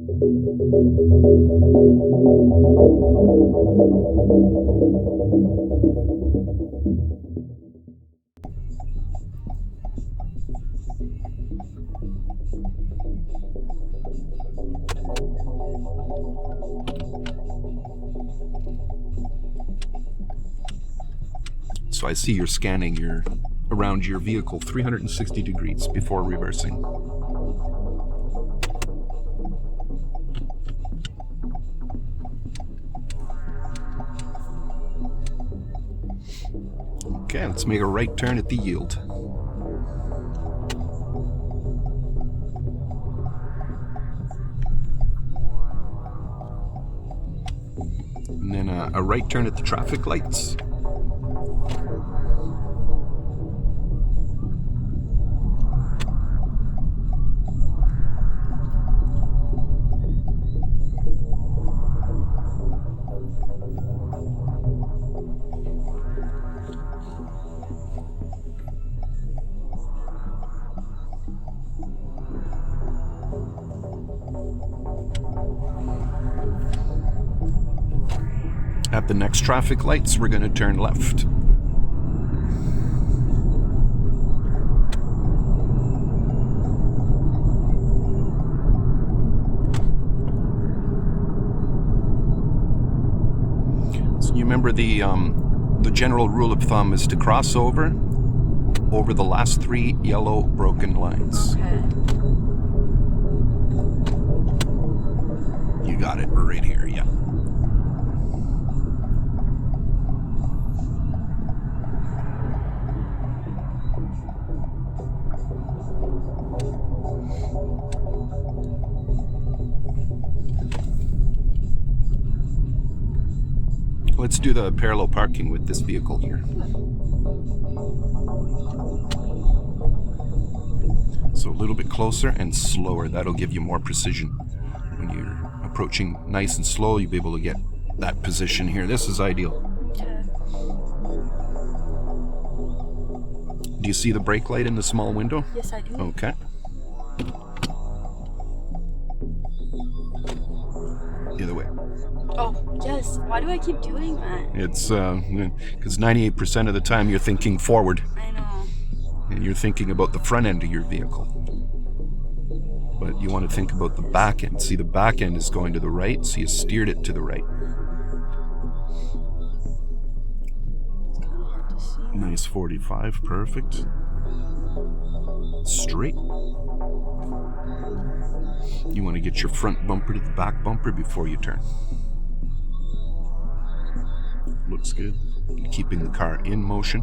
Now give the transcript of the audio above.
So I see you're scanning around your vehicle 360 degrees before reversing. Okay, let's make a right turn at the yield. And then a right turn at the traffic lights. At the next traffic lights, we're going to turn left. So you remember the general rule of thumb is to cross over the last 3 yellow broken lines. Okay. You got it, we're right here, yeah. Let's do the parallel parking with this vehicle here. So a little bit closer and slower. That'll give you more precision. When you're approaching nice and slow, you'll be able to get that position here. This is ideal. Okay. Do you see the brake light in the small window? Yes, I do. Okay. The other way. Oh, yes. Why do I keep doing that? It's because 98% of the time you're thinking forward. I know. And you're thinking about the front end of your vehicle. But you want to think about the back end. See, the back end is going to the right, so you steered it to the right. It's kind of hard to see. Nice 45, perfect. Straight. You want to get your front bumper to the back bumper before you turn. Looks good. Keeping the car in motion.